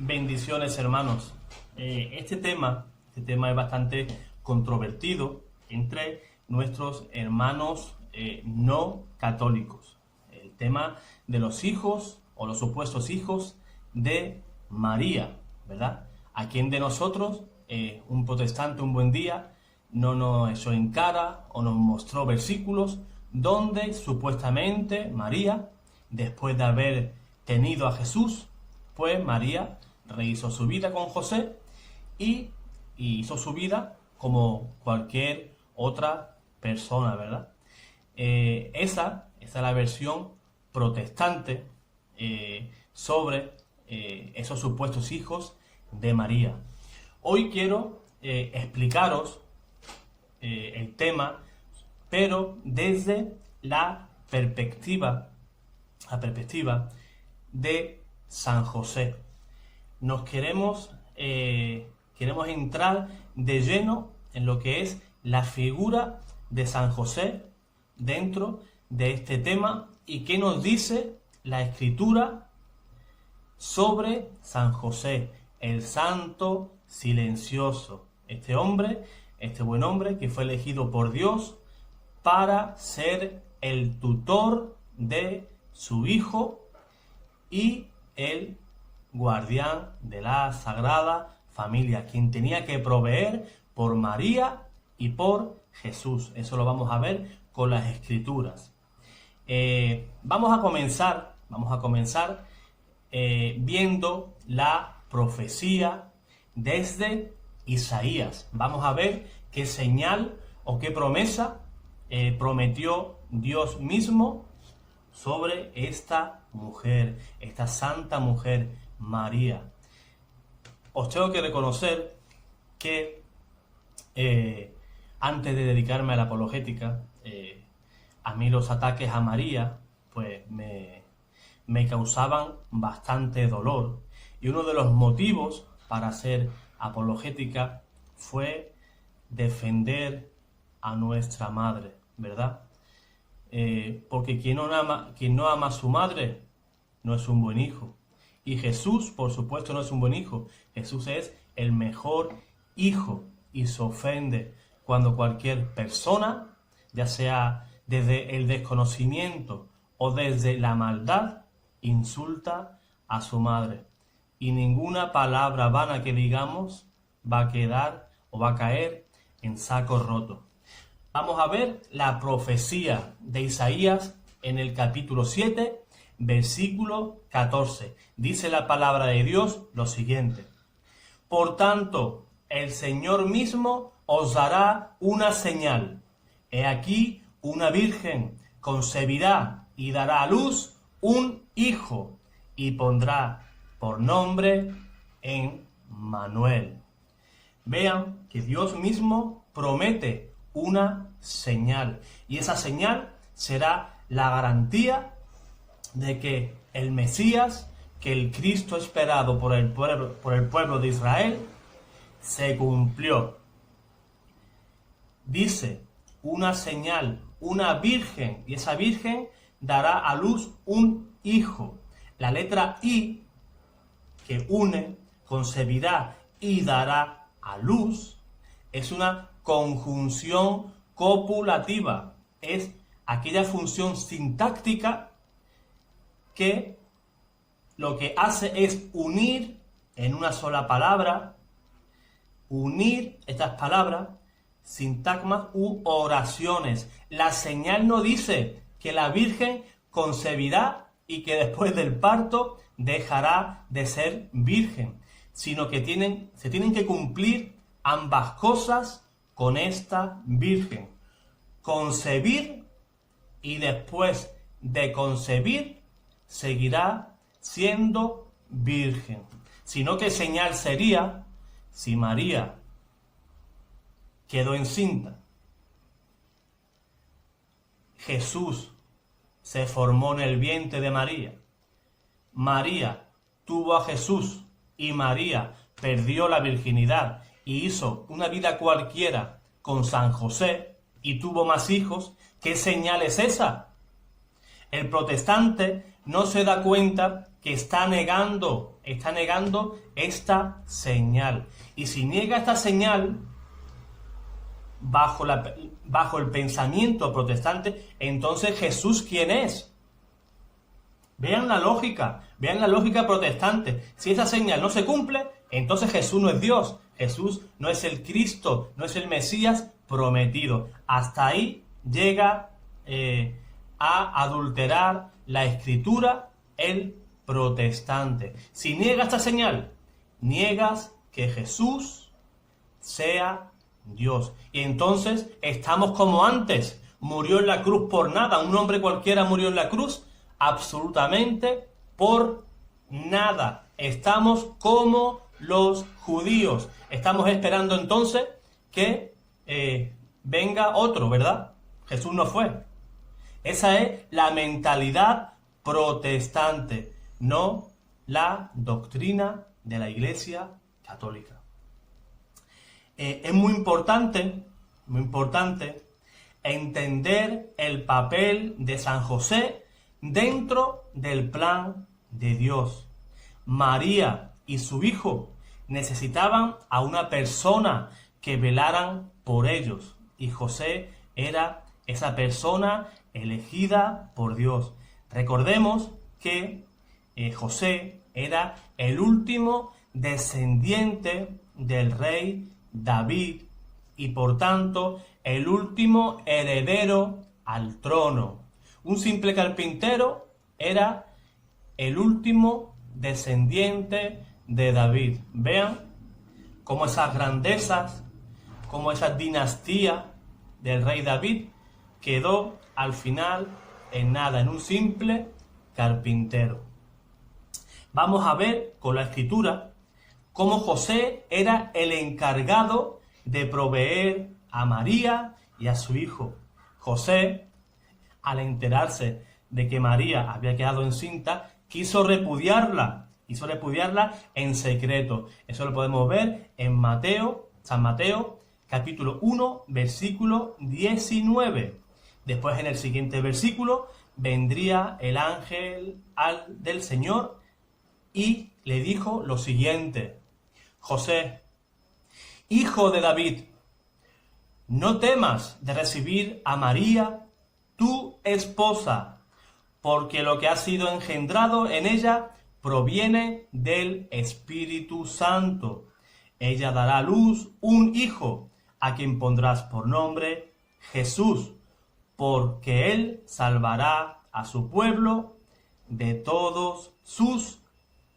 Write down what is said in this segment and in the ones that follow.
Bendiciones, hermanos. Este tema es bastante controvertido entre nuestros hermanos no católicos. El tema de los hijos o los supuestos hijos de María, ¿verdad? ¿A quién de nosotros, un protestante, un buen día, no nos echó en cara o nos mostró versículos donde supuestamente María, después de haber tenido a Jesús, pues María rehizo su vida con José y hizo su vida como cualquier otra persona, ¿verdad? Esa es la versión protestante sobre esos supuestos hijos de María. Hoy quiero explicaros el tema, pero desde la perspectiva de San José. Queremos entrar de lleno en lo que es la figura de San José dentro de este tema y qué nos dice la Escritura sobre San José, el santo silencioso. Este buen hombre que fue elegido por Dios para ser el tutor de su hijo y el guardián de la Sagrada Familia, quien tenía que proveer por María y por Jesús. Eso lo vamos a ver con las Escrituras. Vamos a comenzar viendo la profecía desde Isaías. Vamos a ver qué señal o qué promesa prometió Dios mismo sobre esta mujer, esta santa mujer, María. Os tengo que reconocer que antes de dedicarme a la apologética, a mí los ataques a María pues me causaban bastante dolor, y uno de los motivos para hacer apologética fue defender a nuestra madre, ¿verdad? Porque quien no ama a su madre no es un buen hijo. Y Jesús, por supuesto, no es un buen hijo. Jesús es el mejor hijo y se ofende cuando cualquier persona, ya sea desde el desconocimiento o desde la maldad, insulta a su madre. Y ninguna palabra vana que digamos va a quedar o va a caer en saco roto. Vamos a ver la profecía de Isaías en el capítulo 7, versículo 14. Dice la palabra de Dios lo siguiente: Por tanto, el Señor mismo os dará una señal. He aquí, una virgen concebirá y dará a luz un hijo, y pondrá por nombre Emmanuel. Vean que Dios mismo promete una señal, y esa señal será la garantía de que el Mesías, que el Cristo esperado por el pueblo de Israel, se cumplió. Dice, una señal, una virgen, y esa virgen dará a luz un hijo. La letra I, que une, concebirá y dará a luz, es una conjunción copulativa. Es aquella función sintáctica que lo que hace es unir en una sola palabra, unir estas palabras, sintagmas u oraciones. La señal no dice que la Virgen concebirá y que después del parto dejará de ser virgen, sino que se tienen que cumplir ambas cosas con esta Virgen. Concebir, y después de concebir seguirá siendo virgen. Sino que señal sería si María quedó encinta, Jesús se formó en el vientre de María, María tuvo a Jesús y María perdió la virginidad y hizo una vida cualquiera con San José y tuvo más hijos. ¿Qué señal es esa? El protestante no se da cuenta que está negando esta señal. Y si niega esta señal, bajo el pensamiento protestante, entonces Jesús, ¿quién es? Vean la lógica protestante. Si esa señal no se cumple, entonces Jesús no es Dios, Jesús no es el Cristo, no es el Mesías prometido. Hasta ahí llega a adulterar la Escritura el protestante. Si niegas esta señal, niegas que Jesús sea Dios. Y entonces estamos como antes. Murió en la cruz por nada. Un hombre cualquiera murió en la cruz absolutamente por nada. Estamos como los judíos. Estamos esperando entonces que venga otro, ¿verdad? Jesús no fue. Esa es la mentalidad protestante, no la doctrina de la Iglesia Católica. Es muy importante entender el papel de San José dentro del plan de Dios. María y su hijo necesitaban a una persona que velaran por ellos, y José era esa persona elegida por Dios. Recordemos que José era el último descendiente del rey David y por tanto el último heredero al trono. Un simple carpintero era el último descendiente de David. Vean cómo esas grandezas, cómo esa dinastía del rey David quedó al final en nada, en un simple carpintero. Vamos a ver con la Escritura cómo José era el encargado de proveer a María y a su hijo. José, al enterarse de que María había quedado encinta, quiso repudiarla en secreto. Eso lo podemos ver en San Mateo, capítulo 1, versículo 19. Después, en el siguiente versículo, vendría el ángel del Señor y le dijo lo siguiente: José, hijo de David, no temas de recibir a María, tu esposa, porque lo que ha sido engendrado en ella proviene del Espíritu Santo. Ella dará a luz un hijo, a quien pondrás por nombre Jesús, porque él salvará a su pueblo de todos sus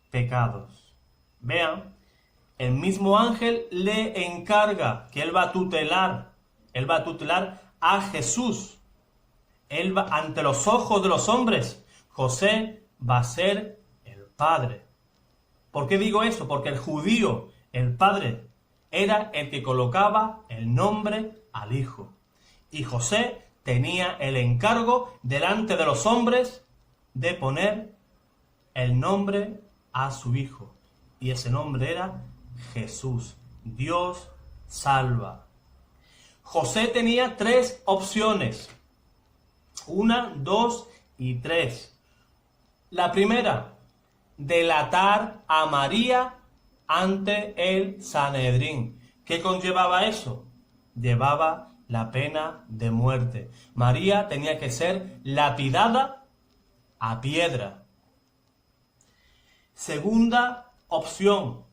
pecados. Vean, el mismo ángel le encarga que él va a tutelar a Jesús. Él va ante los ojos de los hombres. José va a ser el padre. ¿Por qué digo eso? Porque el judío, el padre, era el que colocaba el nombre al hijo. Y José tenía el encargo delante de los hombres de poner el nombre a su hijo. Y ese nombre era Jesús. Dios salva. José tenía 3 opciones. 1, 2 y 3. La primera, delatar a María ante el Sanedrín. ¿Qué conllevaba eso? Llevaba la pena de muerte. María tenía que ser lapidada a piedra. Segunda opción,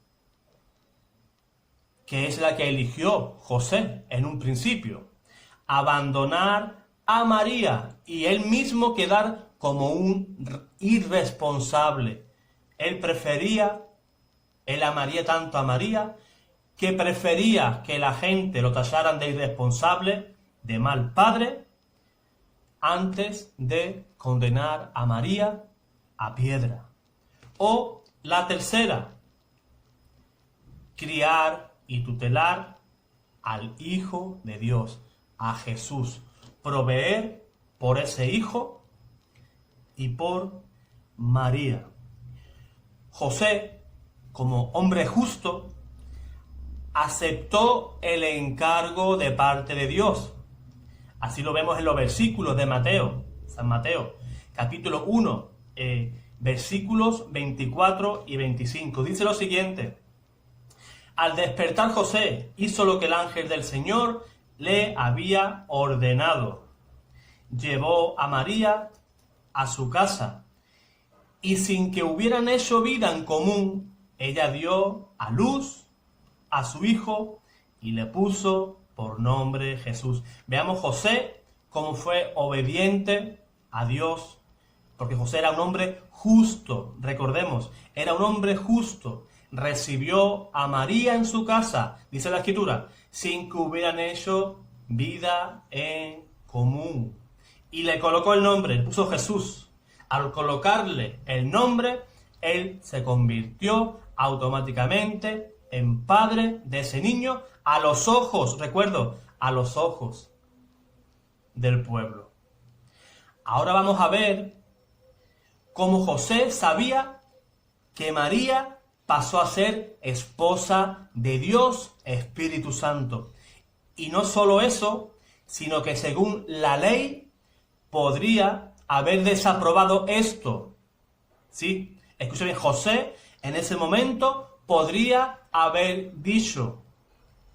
que es la que eligió José en un principio: abandonar a María y él mismo quedar como un irresponsable. Él amaría tanto a María que prefería que la gente lo tacharan de irresponsable, de mal padre, antes de condenar a María a piedra. O la tercera, criar y tutelar al Hijo de Dios, a Jesús, proveer por ese Hijo y por María. José, como hombre justo, aceptó el encargo de parte de Dios. Así lo vemos en los versículos de San Mateo, capítulo 1, versículos 24 y 25. Dice lo siguiente: al despertar José hizo lo que el ángel del Señor le había ordenado. Llevó a María a su casa y sin que hubieran hecho vida en común, ella dio a luz a su hijo y le puso por nombre Jesús. Veamos José cómo fue obediente a Dios, porque José era un hombre justo, recordemos, era un hombre justo. Recibió a María en su casa, dice la Escritura, sin que hubieran hecho vida en común. Y le colocó el nombre, le puso Jesús. Al colocarle el nombre, él se convirtió automáticamente en padre de ese niño a los ojos, recuerdo, a los ojos del pueblo. Ahora vamos a ver cómo José sabía que María pasó a ser esposa de Dios Espíritu Santo. Y no solo eso, sino que según la ley podría haber desaprobado esto. ¿Sí? Escuchen bien, José en ese momento podría haber dicho: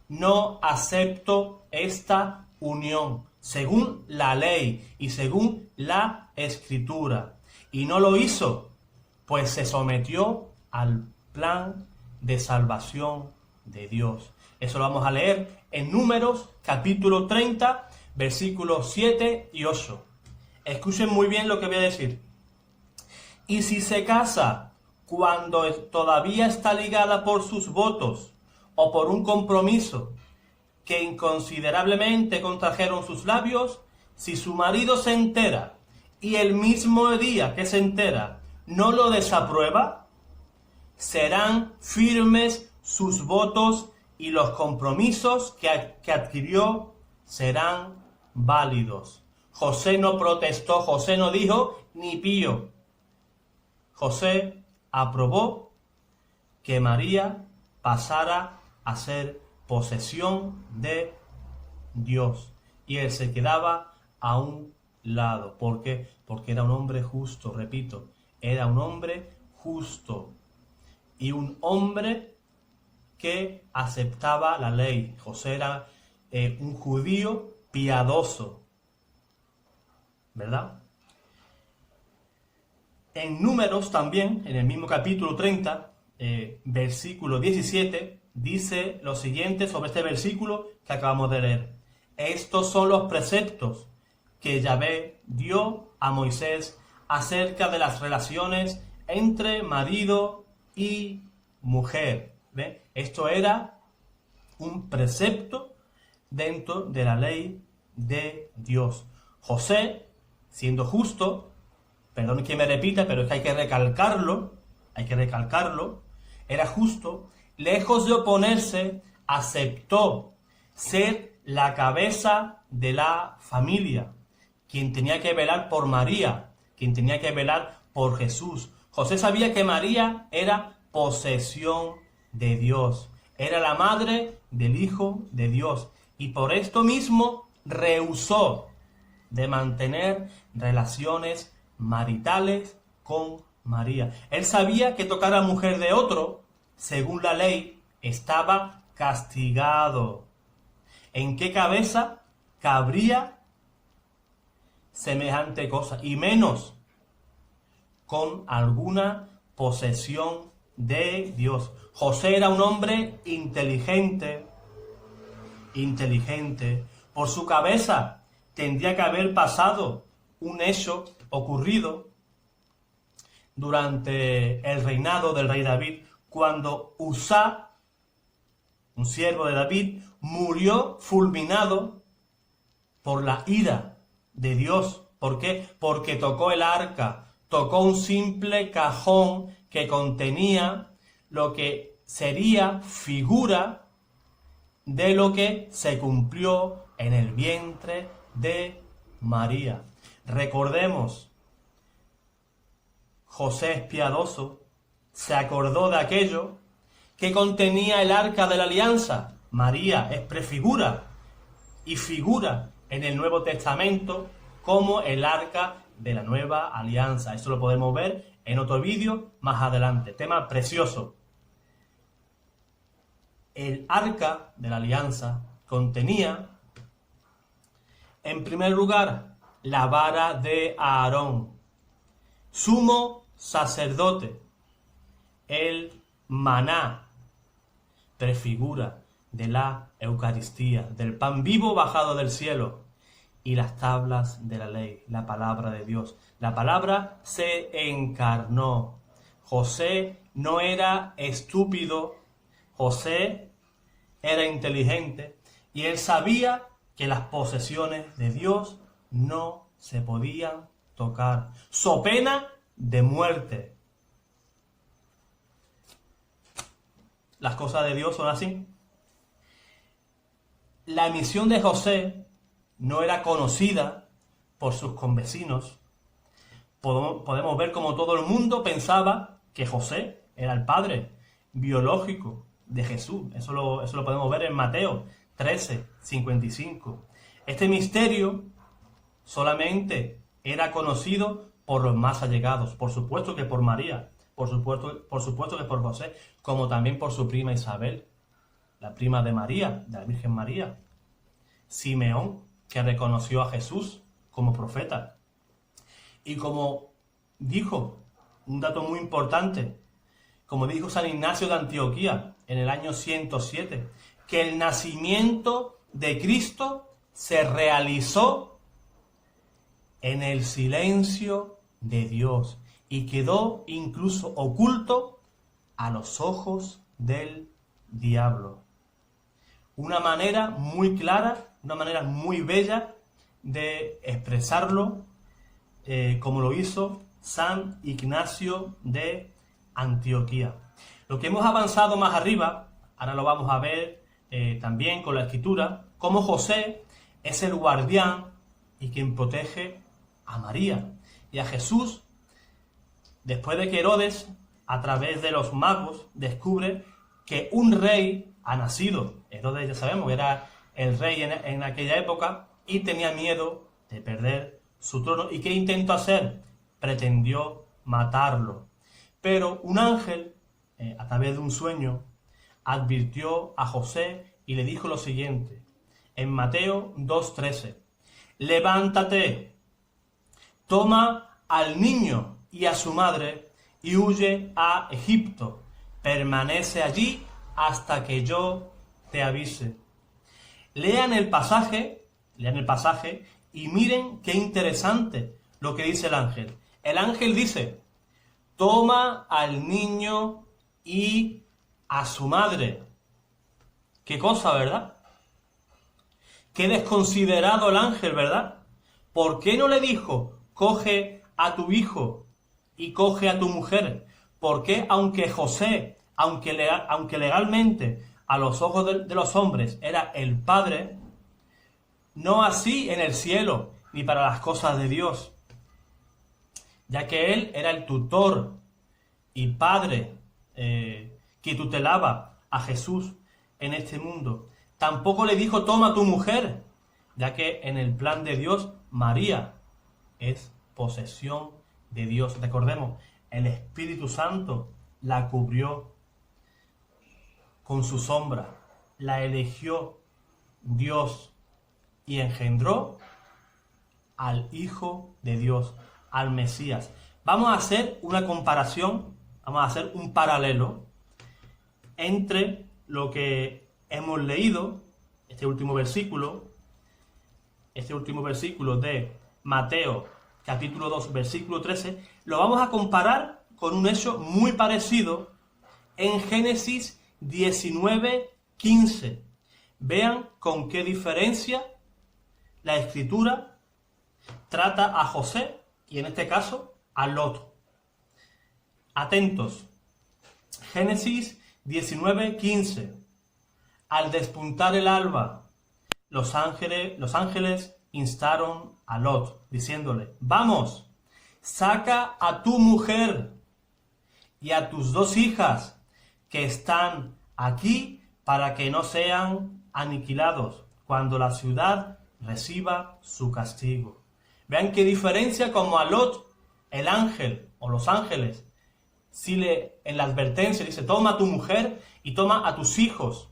no acepto esta unión, según la ley y según la Escritura. Y no lo hizo, pues se sometió al plan de salvación de Dios. Eso lo vamos a leer en Números, capítulo 30, versículos 7 y 8. Escuchen muy bien lo que voy a decir. Y si se casa cuando todavía está ligada por sus votos o por un compromiso que inconsiderablemente contrajeron sus labios, si su marido se entera y el mismo día que se entera no lo desaprueba, serán firmes sus votos y los compromisos que adquirió serán válidos. José no protestó, José no dijo ni pío. José aprobó que María pasara a ser posesión de Dios. Y él se quedaba a un lado. ¿Por qué? Porque era un hombre justo, repito, era un hombre justo. Y un hombre que aceptaba la ley. José era un judío piadoso, ¿verdad? En Números también, en el mismo capítulo 30, versículo 17, dice lo siguiente sobre este versículo que acabamos de leer. Estos son los preceptos que Yahvé dio a Moisés acerca de las relaciones entre marido y mujer. ¿Ve? Esto era un precepto dentro de la ley de Dios. José, siendo justo, perdón que me repita, pero es que hay que recalcarlo, era justo, lejos de oponerse, aceptó ser la cabeza de la familia, quien tenía que velar por María, quien tenía que velar por Jesús. José sabía que María era posesión de Dios, era la madre del Hijo de Dios, y por esto mismo rehusó de mantener relaciones maritales con María. Él sabía que tocar a la mujer de otro, según la ley, estaba castigado. ¿En qué cabeza cabría semejante cosa? Y menos con alguna posesión de Dios. José era un hombre inteligente. Por su cabeza tendría que haber pasado un hecho ocurrido durante el reinado del rey David, cuando Uzá, un siervo de David, murió fulminado por la ira de Dios. ¿Por qué? Porque tocó el arca, tocó un simple cajón que contenía lo que sería figura de lo que se cumplió en el vientre de María. Recordemos, José es piadoso, se acordó de aquello que contenía el arca de la alianza. María es prefigura y figura en el Nuevo Testamento como el arca de la nueva alianza. Esto lo podemos ver en otro vídeo más adelante. Tema precioso. El arca de la alianza contenía, en primer lugar, la vara de Aarón, sumo sacerdote, el maná, prefigura de la Eucaristía, del pan vivo bajado del cielo, y las tablas de la ley, la palabra de Dios. La palabra se encarnó. José no era estúpido, José era inteligente, y él sabía que las posesiones de Dios no se podían tocar, so pena de muerte. Las cosas de Dios son así. La misión de José no era conocida por sus convecinos. Podemos ver como todo el mundo pensaba que José era el padre biológico de Jesús. Eso lo podemos ver en Mateo 13:55. Este misterio solamente era conocido por los más allegados, por supuesto que por María, por supuesto que por José, como también por su prima Isabel, la prima de María, de la Virgen María. Simeón, que reconoció a Jesús como profeta. Y como dijo, un dato muy importante, como dijo San Ignacio de Antioquía en el año 107, que el nacimiento de Cristo se realizó en el silencio de Dios y quedó incluso oculto a los ojos del diablo. Una manera muy clara, una manera muy bella de expresarlo, como lo hizo San Ignacio de Antioquía. Lo que hemos avanzado más arriba, ahora lo vamos a ver también con la escritura, cómo José es el guardián y quien protege a María y a Jesús, después de que Herodes, a través de los magos, descubre que un rey ha nacido. Herodes, ya sabemos, era el rey en aquella época y tenía miedo de perder su trono. ¿Y qué intentó hacer? Pretendió matarlo. Pero un ángel, a través de un sueño, advirtió a José y le dijo lo siguiente, en Mateo 2:13, levántate, toma al niño y a su madre y huye a Egipto, permanece allí hasta que yo te avise. Lean el pasaje y miren qué interesante lo que dice el ángel. El ángel dice, toma al niño y a su madre. Qué cosa, ¿verdad? Qué desconsiderado el ángel, ¿verdad? ¿Por qué no le dijo, coge a tu hijo y coge a tu mujer? ¿Por qué, aunque José, aunque legalmente a los ojos de los hombres era el padre, no así en el cielo ni para las cosas de Dios? Ya que él era el tutor y padre que tutelaba a Jesús en este mundo. Tampoco le dijo, toma tu mujer, ya que en el plan de Dios, María es posesión de Dios. Recordemos, el Espíritu Santo la cubrió con su sombra, la eligió Dios y engendró al Hijo de Dios, al Mesías. Vamos a hacer una comparación, vamos a hacer un paralelo entre lo que hemos leído, este último versículo de Mateo, capítulo 2, versículo 13, lo vamos a comparar con un hecho muy parecido en Génesis 19:15. Vean con qué diferencia la Escritura trata a José y en este caso a Lot. Atentos. Génesis 19:15. Al despuntar el alba, los ángeles instaron a Lot, diciéndole, vamos, saca a tu mujer y a tus 2 hijas que están aquí para que no sean aniquilados cuando la ciudad reciba su castigo. Vean qué diferencia, como a Lot, el ángel o los ángeles, en la advertencia dice, toma a tu mujer y toma a tus hijos.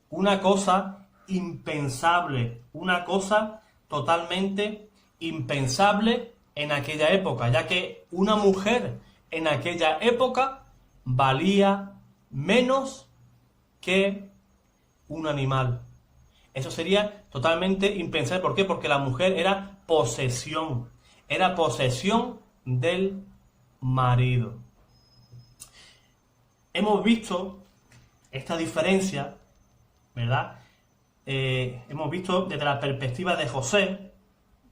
Una cosa impensable, una cosa totalmente impensable en aquella época, ya que una mujer en aquella época valía menos que un animal. Eso sería totalmente impensable. ¿Por qué? Porque la mujer era posesión del marido. Hemos visto esta diferencia, ¿verdad? Hemos visto desde la perspectiva de José.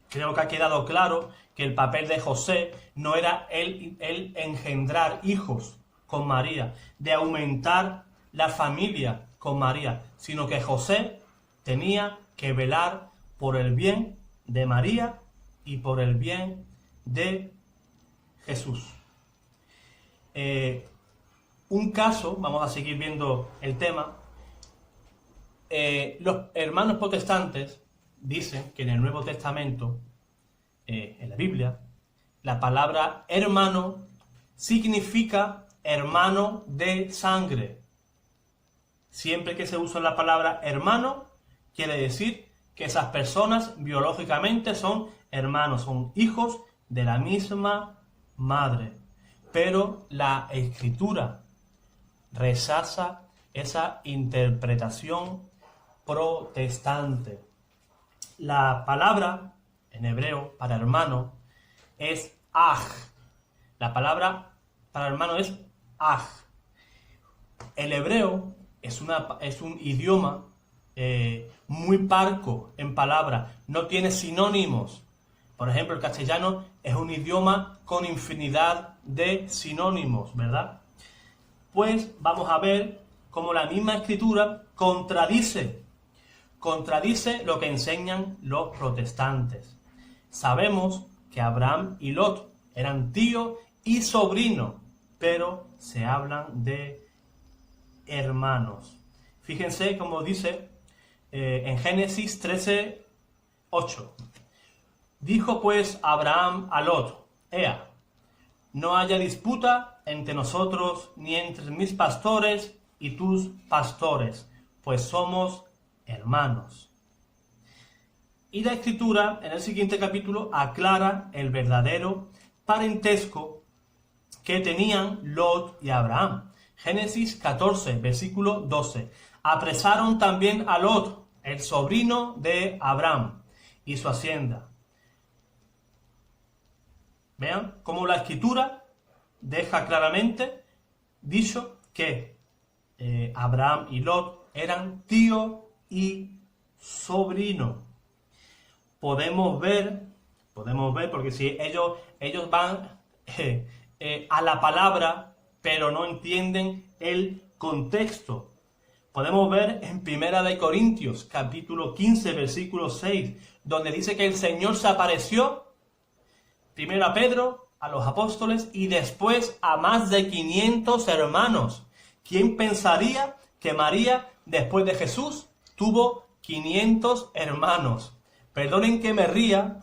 Creo que ha quedado claro que el papel de José no era el engendrar hijos con María, de aumentar la familia con María, sino que José tenía que velar por el bien de María y por el bien de Jesús. Un caso, vamos a seguir viendo el tema. Los hermanos protestantes dicen que en el Nuevo Testamento, en la Biblia, la palabra hermano significa hermano de sangre. Siempre que se usa la palabra hermano, quiere decir que esas personas biológicamente son hermanos, son hijos de la misma madre. Pero la Escritura rechaza esa interpretación protestante. La palabra en hebreo para hermano es aj. La palabra para hermano es aj. El hebreo es un idioma muy parco en palabras, no tiene sinónimos. Por ejemplo, el castellano es un idioma con infinidad de sinónimos, ¿verdad? Pues vamos a ver cómo la misma Escritura contradice lo que enseñan los protestantes. Sabemos que Abraham y Lot eran tío y sobrino, pero se hablan de hermanos. Fíjense cómo dice en Génesis 13:8. Dijo pues Abraham a Lot, Ea, no haya disputa entre nosotros ni entre mis pastores y tus pastores, pues somos hermanos. Y la Escritura, en el siguiente capítulo, aclara el verdadero parentesco que tenían Lot y Abraham. Génesis 14, versículo 12. Apresaron también a Lot, el sobrino de Abraham, y su hacienda. Vean cómo la Escritura deja claramente dicho que Abraham y Lot eran tío y sobrino. Podemos ver, porque si ellos van a la palabra, pero no entienden el contexto. Podemos ver en 1 Corintios, capítulo 15, versículo 6, donde dice que el Señor se apareció primero a Pedro, a los apóstoles, y después a más de 500 hermanos. ¿Quién pensaría que María, después de Jesús, tuvo 500 hermanos? Perdonen que me ría,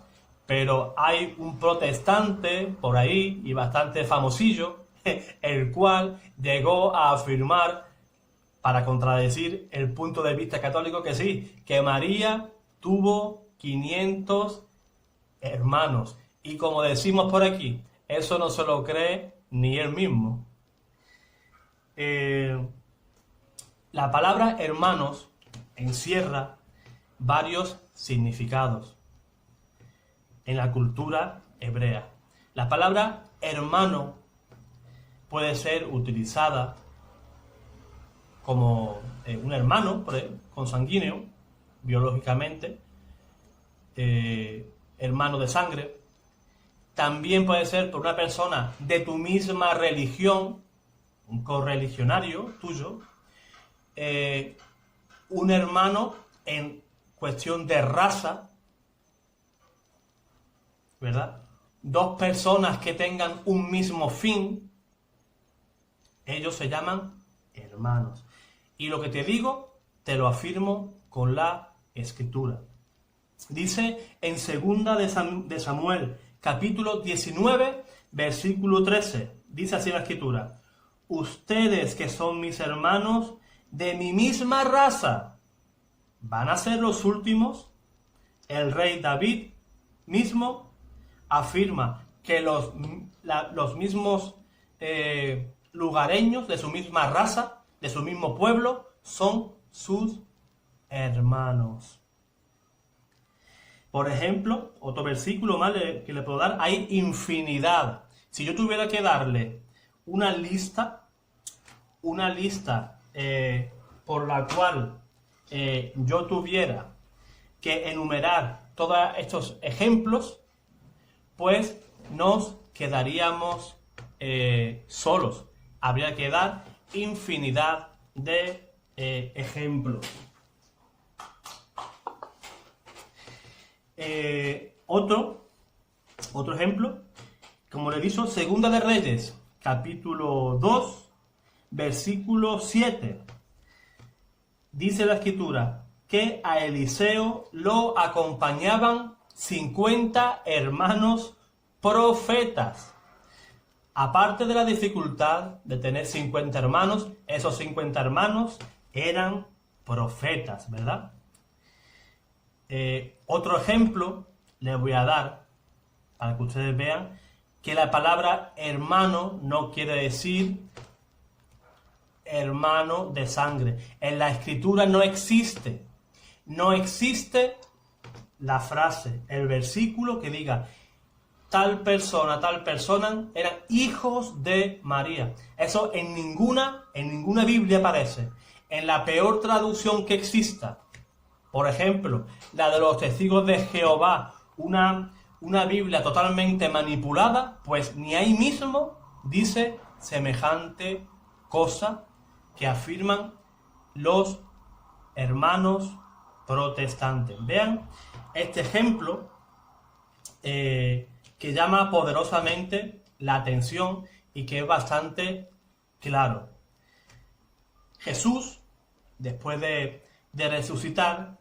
pero hay un protestante por ahí, y bastante famosillo, el cual llegó a afirmar, para contradecir el punto de vista católico, que sí, que María tuvo 500 hermanos. Y como decimos por aquí, eso no se lo cree ni él mismo. La palabra hermanos encierra varios significados en la cultura hebrea. La palabra hermano puede ser utilizada como un hermano consanguíneo, biológicamente, hermano de sangre. También puede ser por una persona de tu misma religión, un correligionario tuyo, un hermano en cuestión de raza, ¿verdad? Dos personas que tengan un mismo fin, ellos se llaman hermanos. Y lo que te digo, te lo afirmo con la Escritura. Dice en 2 de Samuel, capítulo 19, versículo 13, dice así la Escritura: ustedes que son mis hermanos de mi misma raza, ¿van a ser los últimos? El rey David mismo afirma que los mismos lugareños de su misma raza, de su mismo pueblo, son sus hermanos. Por ejemplo, otro versículo más que le puedo dar, hay infinidad. Si yo tuviera que darle una lista por la cual yo tuviera que enumerar todos estos ejemplos, pues nos quedaríamos solos. Habría que dar infinidad de ejemplos. Otro ejemplo, como le he dicho, Segunda de Reyes, capítulo 2, versículo 7. Dice la Escritura que a Eliseo lo acompañaban 50 hermanos profetas. Aparte de la dificultad de tener 50 hermanos, esos 50 hermanos eran profetas, ¿verdad? Otro ejemplo les voy a dar para que ustedes vean que la palabra hermano no quiere decir hermano de sangre. En la Escritura no existe la frase, el versículo que diga tal persona eran hijos de María. Eso en ninguna Biblia aparece. En la peor traducción que exista, por ejemplo, la de los Testigos de Jehová, una Biblia totalmente manipulada, pues ni ahí mismo dice semejante cosa que afirman los hermanos protestantes. Vean este ejemplo que llama poderosamente la atención y que es bastante claro. Jesús, después de resucitar,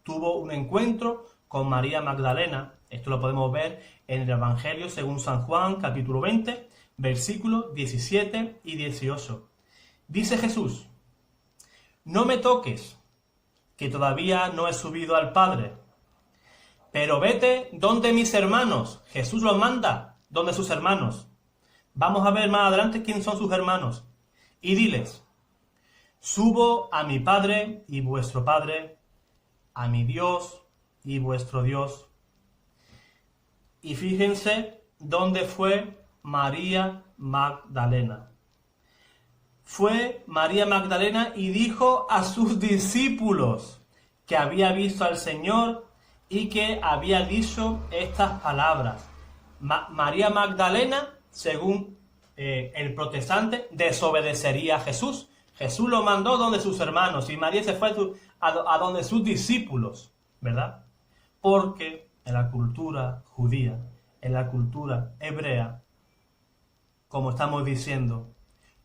tuvo un encuentro con María Magdalena. Esto lo podemos ver en el Evangelio según San Juan, capítulo 20, versículos 17 y 18. Dice Jesús: no me toques, que todavía no he subido al Padre, pero vete donde mis hermanos. Jesús los manda donde sus hermanos. Vamos a ver más adelante quién son sus hermanos. Y diles: subo a mi Padre y vuestro Padre, a mi Dios y vuestro Dios. Y fíjense dónde fue María Magdalena. Fue María Magdalena y dijo a sus discípulos que había visto al Señor y que había dicho estas palabras. María Magdalena, según el protestante, desobedecería a Jesús. Jesús lo mandó donde sus hermanos y María se fue a donde sus discípulos, ¿verdad? Porque en la cultura judía, en la cultura hebrea, como estamos diciendo,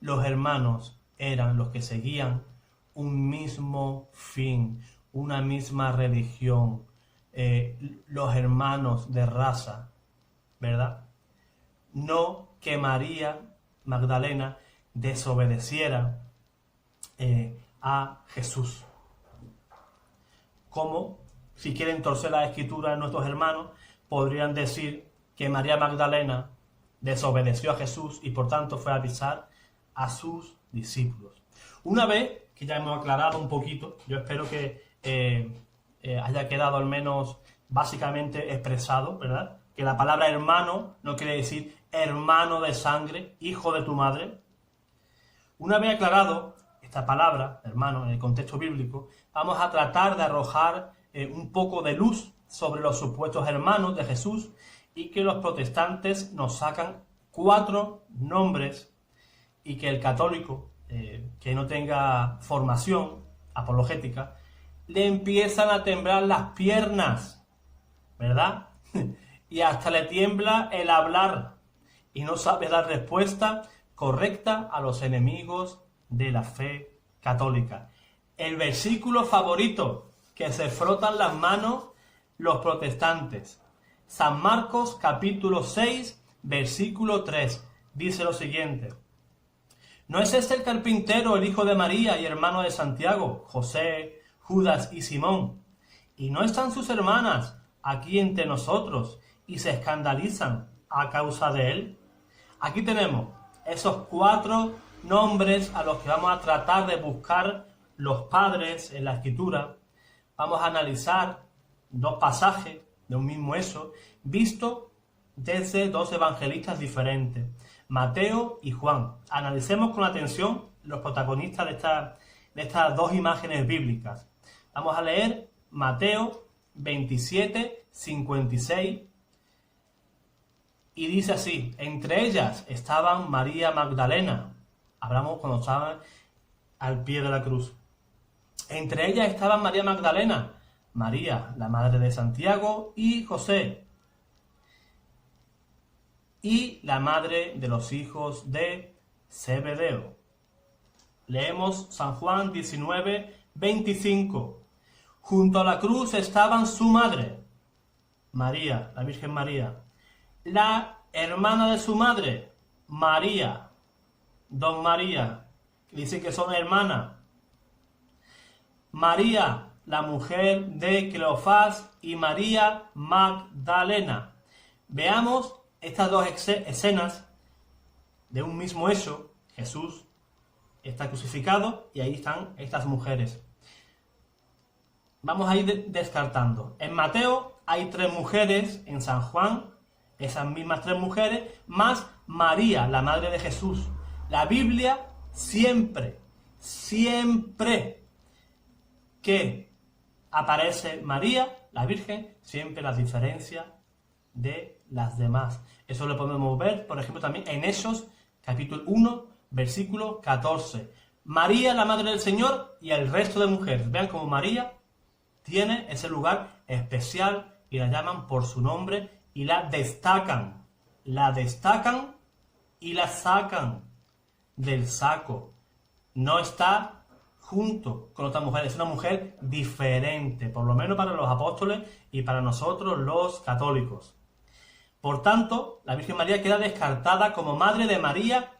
los hermanos eran los que seguían un mismo fin, una misma religión, los hermanos de raza, ¿verdad? No que María Magdalena desobedeciera a Jesús. Como, si quieren torcer la escritura de nuestros hermanos, podrían decir que María Magdalena desobedeció a Jesús y por tanto fue a avisar a sus discípulos. Una vez que ya hemos aclarado un poquito, yo espero que haya quedado al menos básicamente expresado, ¿verdad? Que la palabra hermano no quiere decir hermano de sangre, hijo de tu madre. Una vez aclarado esta palabra, hermano, en el contexto bíblico, vamos a tratar de arrojar un poco de luz sobre los supuestos hermanos de Jesús y que los protestantes nos sacan 4 nombres y que el católico, que no tenga formación apologética, le empiezan a temblar las piernas, ¿verdad? Y hasta le tiembla el hablar y no sabe dar respuesta correcta a los enemigos de la fe católica. El versículo favorito que se frotan las manos los protestantes. San Marcos capítulo 6, versículo 3. Dice lo siguiente: ¿No es este el carpintero, el hijo de María y hermano de Santiago, José, Judas y Simón? ¿Y no están sus hermanas aquí entre nosotros y se escandalizan a causa de él? Aquí tenemos esos 4 nombres a los que vamos a tratar de buscar los padres en la Escritura. Vamos a analizar 2 pasajes de un mismo hecho, visto desde 2 evangelistas diferentes, Mateo y Juan. Analicemos con atención los protagonistas de estas 2 imágenes bíblicas. Vamos a leer Mateo 27, 56, y dice así: entre ellas estaban María Magdalena. Hablamos cuando estaban al pie de la cruz. Entre ellas estaban María Magdalena, María, la madre de Santiago y José, y la madre de los hijos de Zebedeo. Leemos San Juan 19, 25. Junto a la cruz estaban su madre, María, la Virgen María, la hermana de su madre, María, Don María, dice que son hermanas, María, la mujer de Cleofás, y María Magdalena. Veamos estas 2 escenas de un mismo hecho. Jesús está crucificado y ahí están estas mujeres. Vamos a ir descartando. En Mateo hay 3 mujeres, en San Juan esas mismas 3 mujeres, más María, la madre de Jesús. La Biblia siempre que aparece María, la Virgen, siempre las diferencia de las demás. Eso lo podemos ver, por ejemplo, también en Hechos, capítulo 1, versículo 14. María, la madre del Señor, y el resto de mujeres. Vean cómo María tiene ese lugar especial y la llaman por su nombre y la destacan y la sacan del saco. No está junto con otras mujeres, es una mujer diferente, por lo menos para los apóstoles y para nosotros los católicos. Por tanto, la Virgen María queda descartada como madre de María,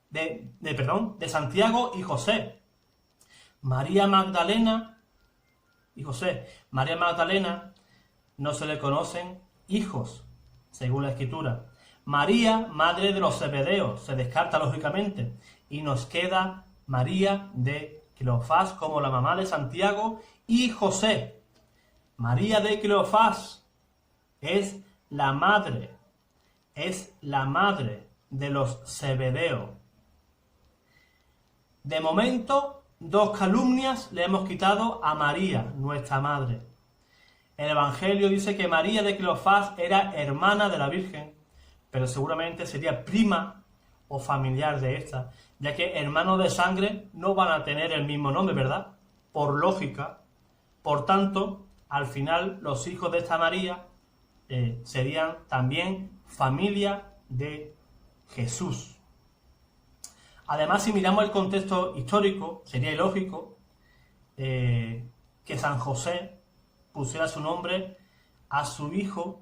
de Santiago y José. María Magdalena y José. María Magdalena no se le conocen hijos, según la Escritura. María, madre de los Zebedeos, se descarta lógicamente, y nos queda María de Cleofás como la mamá de Santiago y José. María de Cleofás es la madre de los Zebedeos. De momento, 2 calumnias le hemos quitado a María, nuestra madre. El Evangelio dice que María de Cleofás era hermana de la Virgen, pero seguramente sería prima o familiar de esta, ya que hermanos de sangre no van a tener el mismo nombre, ¿verdad? Por lógica. Por tanto, al final, los hijos de esta María serían también familia de Jesús. Además, si miramos el contexto histórico, sería ilógico que San José pusiera su nombre a su hijo,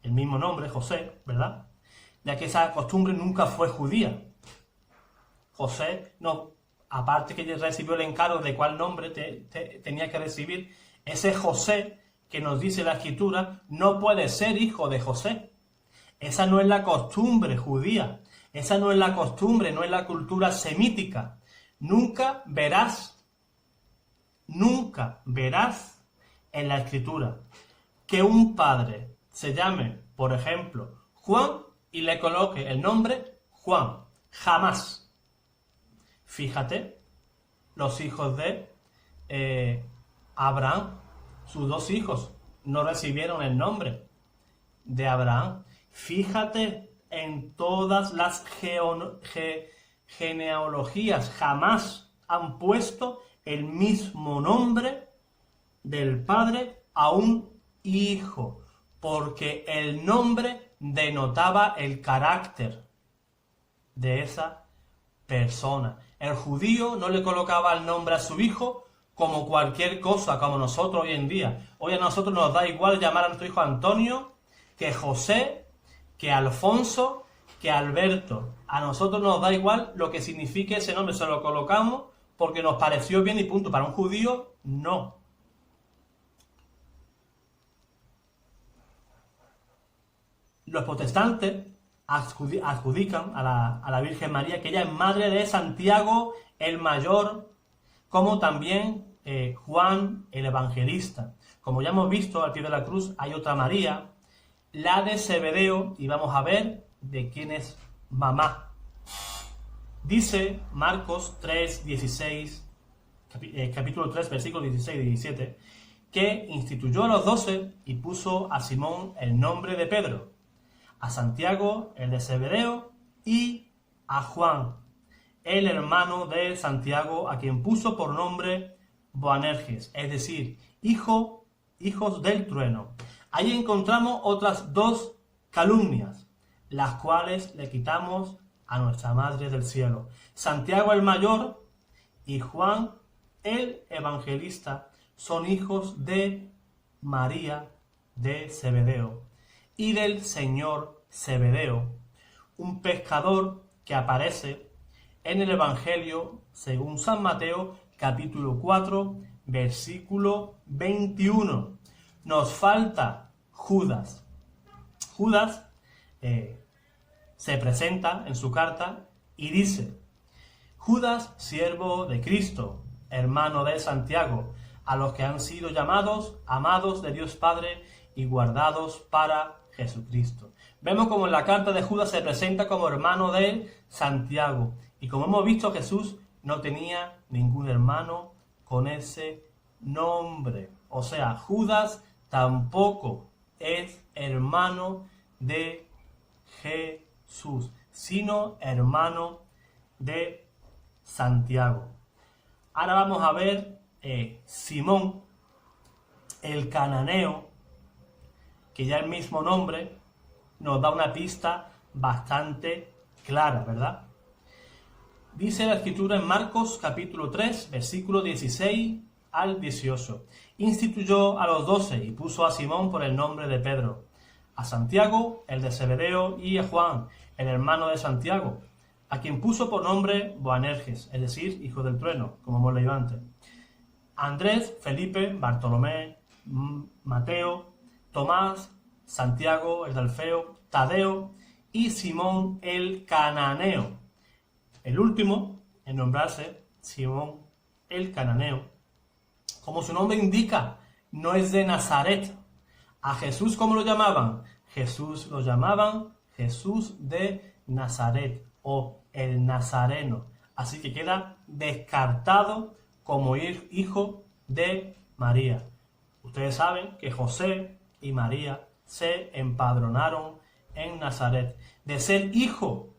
el mismo nombre, José, ¿verdad? Ya que esa costumbre nunca fue judía. José, no, aparte que recibió el encargo de cuál nombre tenía que recibir, ese José que nos dice la Escritura no puede ser hijo de José. Esa no es la costumbre judía, esa no es la costumbre, no es la cultura semítica. Nunca verás en la Escritura que un padre se llame, por ejemplo, Juan y le coloque el nombre Juan. Jamás. Fíjate, los hijos de Abraham, sus 2 hijos, no recibieron el nombre de Abraham. Fíjate en todas las genealogías, jamás han puesto el mismo nombre del padre a un hijo, porque el nombre denotaba el carácter de esa persona. El judío no le colocaba el nombre a su hijo como cualquier cosa, como nosotros hoy en día. Hoy a nosotros nos da igual llamar a nuestro hijo Antonio, que José, que Alfonso, que Alberto. A nosotros nos da igual lo que signifique ese nombre, se lo colocamos porque nos pareció bien y punto. Para un judío, no. Los protestantes adjudican a la Virgen María que ella es madre de Santiago el Mayor, como también Juan el Evangelista. Como ya hemos visto, al pie de la cruz hay otra María, la de Zebedeo, y vamos a ver de quién es mamá. Dice Marcos 3, 16, capítulo 3, versículos 16 y 17, que instituyó a los 12 y puso a Simón el nombre de Pedro, a Santiago el de Zebedeo y a Juan, el hermano de Santiago, a quien puso por nombre Boanerges, es decir, hijos del trueno. Ahí encontramos otras dos calumnias, las cuales le quitamos a nuestra Madre del Cielo. Santiago el Mayor y Juan el Evangelista son hijos de María de Zebedeo y del señor Zebedeo, un pescador que aparece en el Evangelio según San Mateo, capítulo 4, versículo 21. Nos falta Judas. Judas se presenta en su carta y dice: Judas, siervo de Cristo, hermano de Santiago, a los que han sido llamados, amados de Dios Padre y guardados para Jesucristo. Vemos como en la carta de Judas se presenta como hermano de Santiago. Y como hemos visto, Jesús no tenía ningún hermano con ese nombre. O sea, Judas tampoco es hermano de Jesús, sino hermano de Santiago. Ahora vamos a ver Simón, el cananeo, que ya el mismo nombre nos da una pista bastante clara, ¿verdad? Dice la Escritura en Marcos capítulo 3, versículo 16 al 18. Instituyó a los 12 y puso a Simón por el nombre de Pedro, a Santiago, el de Zebedeo, y a Juan, el hermano de Santiago, a quien puso por nombre Boanerges, es decir, hijo del trueno, como hemos leído antes. Andrés, Felipe, Bartolomé, Mateo, Tomás, Santiago, el de Alfeo, Tadeo y Simón el cananeo. El último en nombrarse, Simón el cananeo, como su nombre indica, no es de Nazaret. A Jesús, ¿cómo lo llamaban? Jesús lo llamaban Jesús de Nazaret o el Nazareno. Así que queda descartado como hijo de María. Ustedes saben que José y María se empadronaron en Nazaret. De ser hijo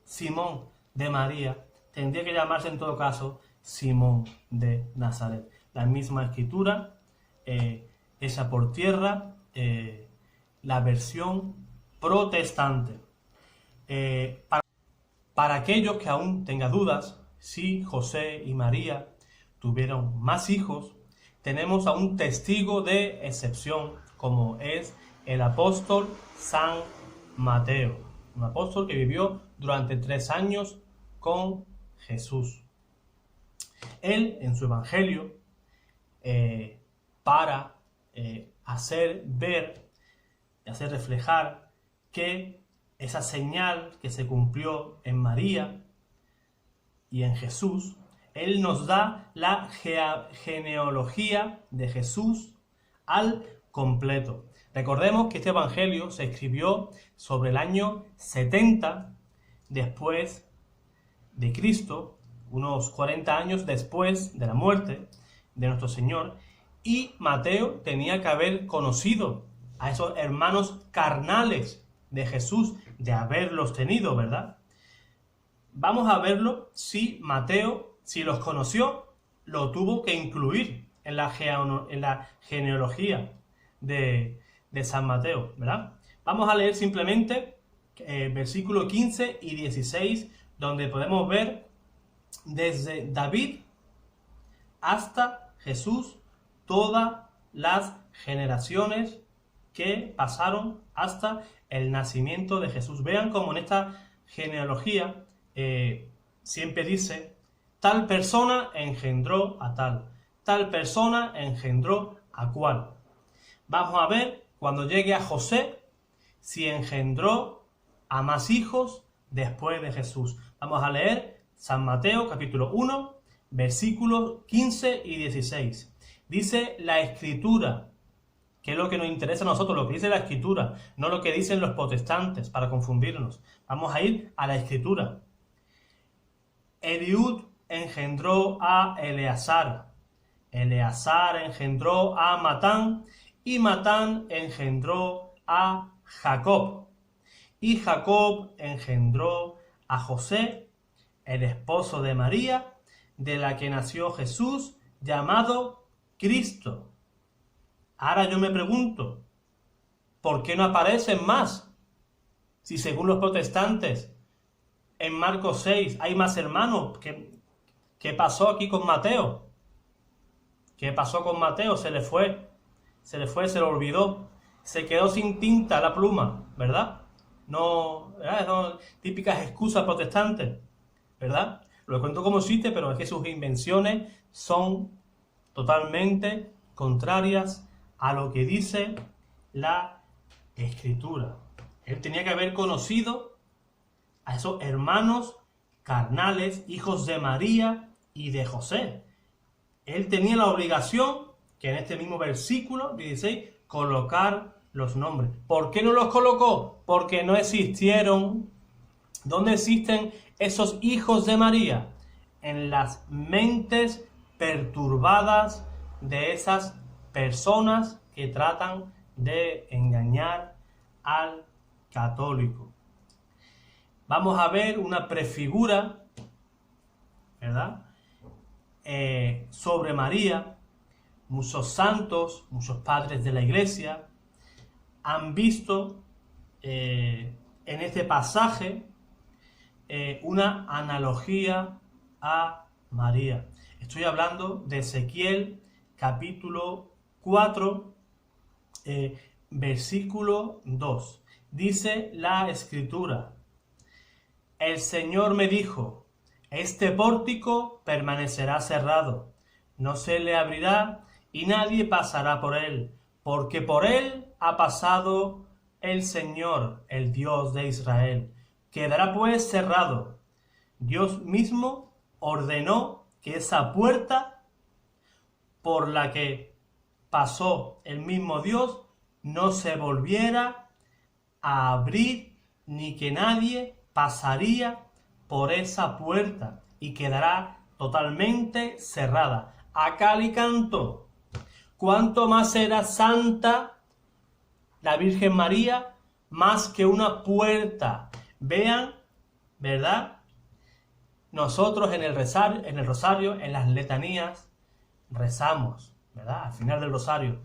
Simón de María, tendría que llamarse en todo caso Simón de Nazaret. La misma escritura, esa por tierra, la versión protestante. Para aquellos que aún tengan dudas, si José y María tuvieron más hijos, tenemos a un testigo de excepción, como es el apóstol San Mateo, un apóstol que vivió durante 3 años con Jesús. Él, en su evangelio, para hacer ver, hacer reflejar que esa señal que se cumplió en María y en Jesús, él nos da la genealogía de Jesús al completo. Recordemos que este evangelio se escribió sobre el año 70 después de Cristo, unos 40 años después de la muerte de nuestro Señor, y Mateo tenía que haber conocido a esos hermanos carnales de Jesús, de haberlos tenido, ¿verdad? Vamos a verlo si Mateo, si los conoció, lo tuvo que incluir en la genealogía de San Mateo, ¿verdad? Vamos a leer simplemente versículos 15 y 16, donde podemos ver desde David hasta Jesús todas las generaciones que pasaron hasta el nacimiento de Jesús. Vean cómo en esta genealogía siempre dice, tal persona engendró a tal persona engendró a cual. Vamos a ver cuando llegue a José si engendró a más hijos después de Jesús. Vamos a leer San Mateo capítulo 1, versículos 15 y 16. Dice la Escritura, que es lo que nos interesa a nosotros, lo que dice la Escritura, no lo que dicen los protestantes para confundirnos. Vamos a ir a la Escritura. Eliud engendró a Eleazar, Eleazar engendró a Matán, y Matán engendró a Jacob, y Jacob engendró a José, el esposo de María, de la que nació Jesús, llamado Cristo. Ahora yo me pregunto, ¿por qué no aparecen más? Si según los protestantes, en Marcos 6 hay más hermanos. ¿Qué pasó aquí con Mateo? ¿Qué pasó con Mateo? Se le lo olvidó. Se quedó sin tinta la pluma, ¿verdad? No, ¿verdad? Son típicas excusas protestantes, ¿verdad? Lo cuento como existe, pero es que sus invenciones son totalmente contrarias a lo que dice la Escritura. Él tenía que haber conocido a esos hermanos carnales, hijos de María y de José. Él tenía la obligación, que en este mismo versículo 16, colocar los nombres. ¿Por qué no los colocó? Porque no existieron. ¿Dónde existen esos hijos de María? En las mentes perturbadas de esas personas que tratan de engañar al católico. Vamos a ver una prefigura, ¿verdad? Sobre María. Muchos santos, muchos padres de la Iglesia han visto en este pasaje una analogía a María. Estoy hablando de Ezequiel capítulo 4, versículo 2. Dice la Escritura: el Señor me dijo, este pórtico permanecerá cerrado, no se le abrirá y nadie pasará por él, porque por él ha pasado el Señor, el Dios de Israel. Quedará pues cerrado. Dios mismo ordenó que esa puerta por la que pasó el mismo Dios no se volviera a abrir, ni que nadie pasaría por esa puerta y quedará totalmente cerrada. A cal y canto. ¿Cuánto más era santa la Virgen María? Más que una puerta. Vean, ¿verdad? Nosotros en el rosario, en las letanías, rezamos, ¿verdad? Al final del rosario,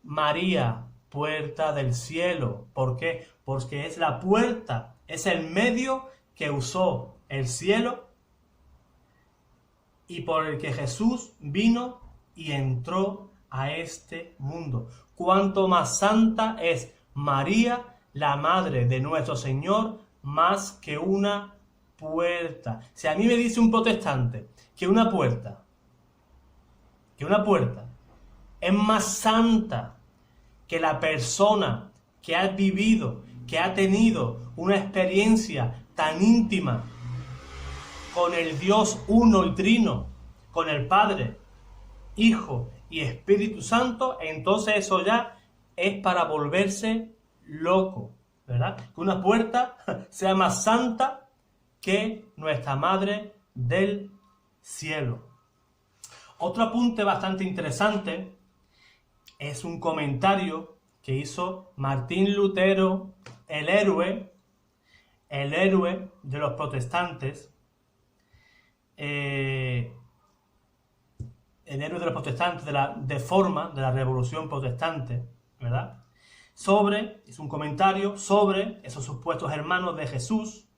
María, puerta del cielo. ¿Por qué? Porque es la puerta, es el medio que usó el cielo y por el que Jesús vino y entró a este mundo. Cuánto más santa es María, la madre de nuestro Señor, más que una puerta. Si a mí me dice un protestante que una puerta es más santa que la persona que ha vivido, que ha tenido una experiencia tan íntima con el Dios uno y trino, con el Padre, Hijo y Espíritu Santo, entonces eso ya es para volverse loco, ¿verdad? Que una puerta sea más santa que nuestra Madre del cielo. Otro apunte bastante interesante es un comentario que hizo Martín Lutero, el héroe de los protestantes, de la Reforma, de la Revolución Protestante, ¿verdad? Es un comentario sobre esos supuestos hermanos de Jesús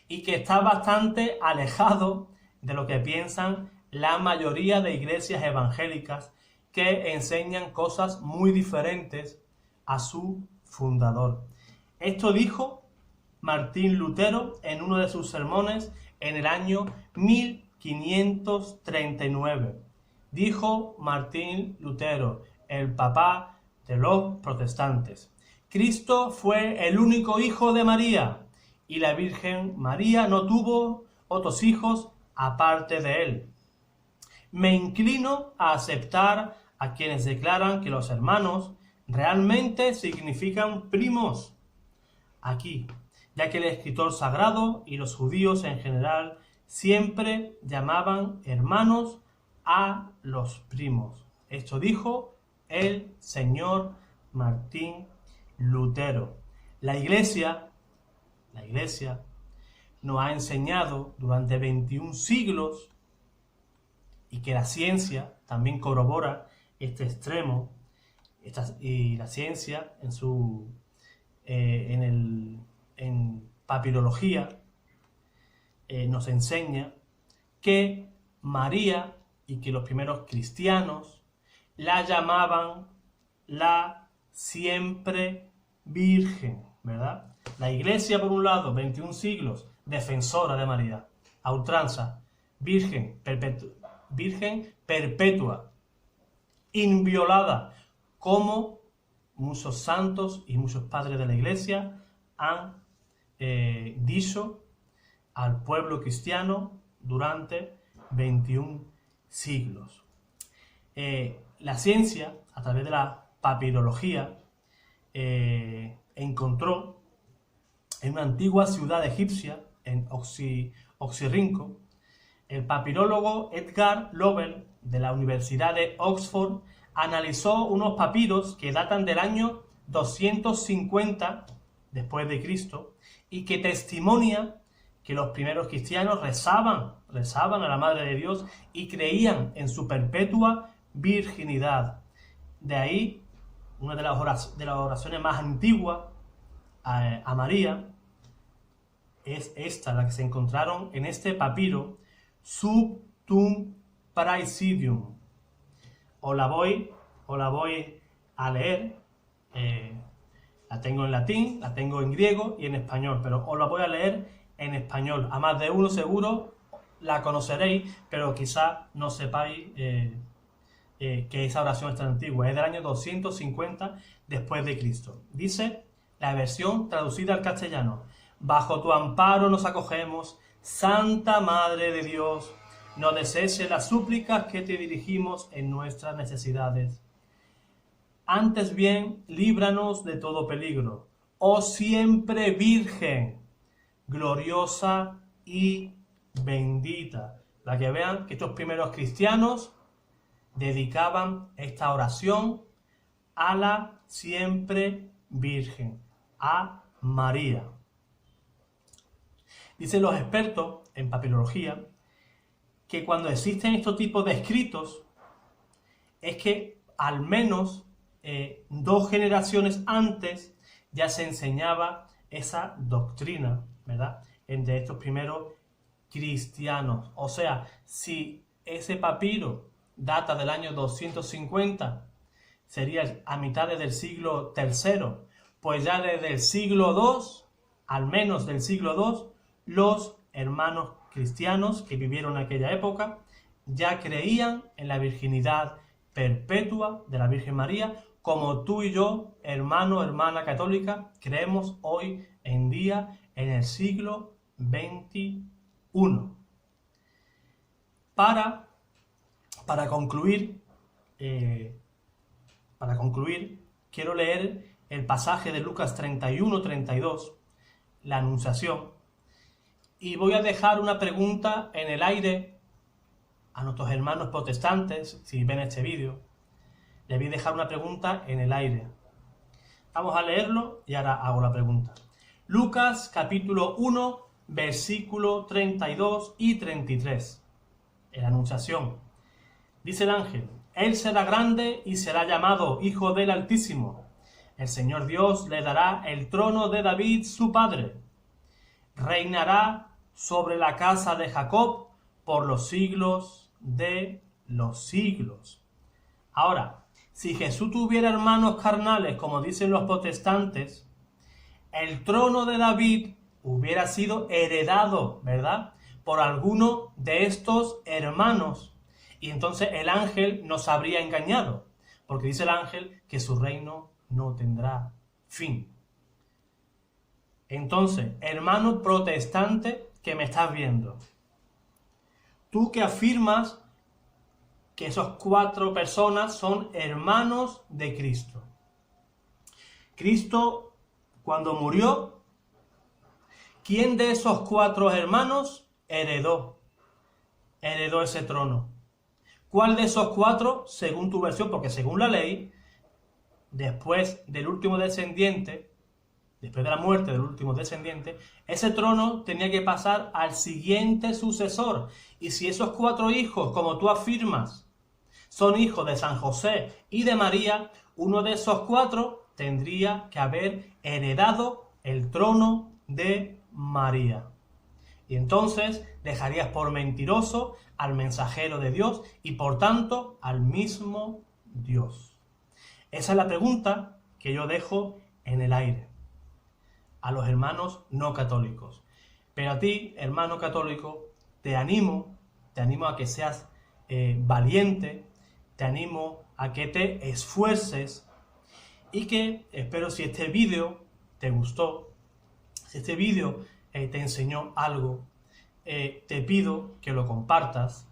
y que está bastante alejado de lo que piensan la mayoría de iglesias evangélicas que enseñan cosas muy diferentes a su fundador. Esto dijo Martín Lutero en uno de sus sermones en el año 1539. Dijo Martín Lutero, el papá de los protestantes: Cristo fue el único hijo de María, y la Virgen María no tuvo otros hijos aparte de él. Me inclino a aceptar a quienes declaran que los hermanos realmente significan primos aquí, ya que el escritor sagrado y los judíos en general siempre llamaban hermanos a los primos. Esto dijo el señor Martín Lutero. La Iglesia nos ha enseñado durante 21 siglos, y que la ciencia también corrobora este extremo, y la ciencia en papirología nos enseña que María, y que los primeros cristianos la llamaban la siempre Virgen, ¿verdad? La Iglesia, por un lado, 21 siglos, defensora de María, a ultranza, virgen perpetua, inviolada, como muchos santos y muchos padres de la Iglesia han dicho al pueblo cristiano durante 21 siglos. La ciencia, a través de la papirología, encontró en una antigua ciudad egipcia, en Oxirrinco, el papirólogo Edgar Lovell de la Universidad de Oxford analizó unos papiros que datan del año 250 después de Cristo y que testimonia que los primeros cristianos rezaban a la Madre de Dios y creían en su perpetua virginidad. De ahí, una de las oraciones más antiguas a María es esta, la que se encontraron en este papiro, Subtum Praesidium. Os la voy a leer. La tengo en latín, la tengo en griego y en español, pero os la voy a leer en español. A más de uno seguro la conoceréis, pero quizás no sepáis que esa oración es tan antigua. Es del año 250 después de Cristo. Dice la versión traducida al castellano: bajo tu amparo nos acogemos, Santa Madre de Dios, no deseches las súplicas que te dirigimos en nuestras necesidades. Antes bien, líbranos de todo peligro, oh siempre Virgen, gloriosa y bendita. Para que vean que estos primeros cristianos dedicaban esta oración a la siempre Virgen, a María. Dicen los expertos en papirología que cuando existen estos tipos de escritos es que al menos 2 generaciones antes ya se enseñaba esa doctrina, ¿verdad?, entre estos primeros cristianos. O sea, si ese papiro data del año 250, sería a mitades del siglo III, pues ya desde el siglo II, al menos del siglo II, los hermanos cristianos que vivieron en aquella época ya creían en la virginidad perpetua de la Virgen María, como tú y yo, hermano, hermana católica, creemos hoy en día en el siglo XXI. Para concluir, quiero leer el pasaje de Lucas 31-32, la Anunciación, y voy a dejar una pregunta en el aire a nuestros hermanos protestantes, si ven este vídeo. Les voy a dejar una pregunta en el aire. Vamos a leerlo y ahora hago la pregunta. Lucas capítulo 1, versículo 32 y 33. En la Anunciación. Dice el ángel: Él será grande y será llamado Hijo del Altísimo. El Señor Dios le dará el trono de David su padre. Reinará sobre la casa de Jacob por los siglos de los siglos. Ahora, si Jesús tuviera hermanos carnales, como dicen los protestantes, el trono de David hubiera sido heredado, ¿verdad?, por alguno de estos hermanos. Y entonces el ángel nos habría engañado, porque dice el ángel que su reino no tendrá fin. Entonces, hermano protestante que me estás viendo, tú que afirmas que esos 4 personas son hermanos de Cristo. Cristo, cuando murió, ¿quién de esos 4 hermanos heredó ese trono? ¿Cuál de esos 4, según tu versión? Porque según la ley, después del último descendiente, después de la muerte del último descendiente, ese trono tenía que pasar al siguiente sucesor. Y si esos 4 hijos, como tú afirmas, son hijos de San José y de María, uno de esos 4 tendría que haber heredado el trono de María. Y entonces dejarías por mentiroso al mensajero de Dios y por tanto al mismo Dios. Esa es la pregunta que yo dejo en el aire a los hermanos no católicos. Pero a ti, hermano católico, te animo a que seas valiente, te animo a que te esfuerces y que, espero, si este vídeo te gustó, si este vídeo te enseñó algo, te pido que lo compartas,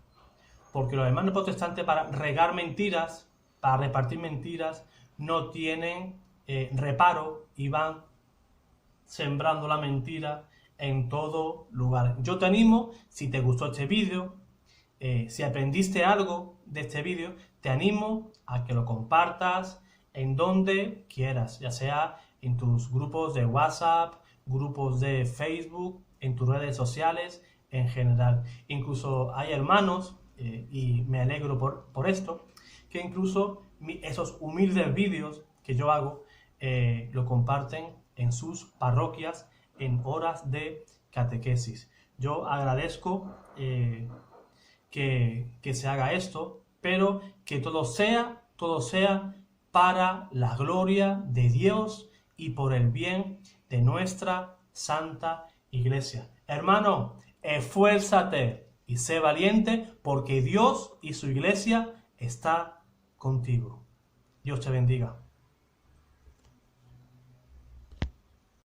porque los hermanos protestantes, para regar mentiras, para repartir mentiras, no tienen reparo y van sembrando la mentira en todo lugar. Yo te animo, si te gustó este vídeo, si aprendiste algo de este vídeo, te animo a que lo compartas en donde quieras, ya sea en tus grupos de WhatsApp, grupos de Facebook, en tus redes sociales en general. Incluso hay hermanos, y me alegro por esto, que incluso esos humildes vídeos que yo hago lo comparten en sus parroquias en horas de catequesis. Yo agradezco que se haga esto, pero que todo sea para la gloria de Dios y por el bien de nuestra Santa Iglesia. Hermano, esfuérzate y sé valiente, porque Dios y su Iglesia está contigo. Dios te bendiga.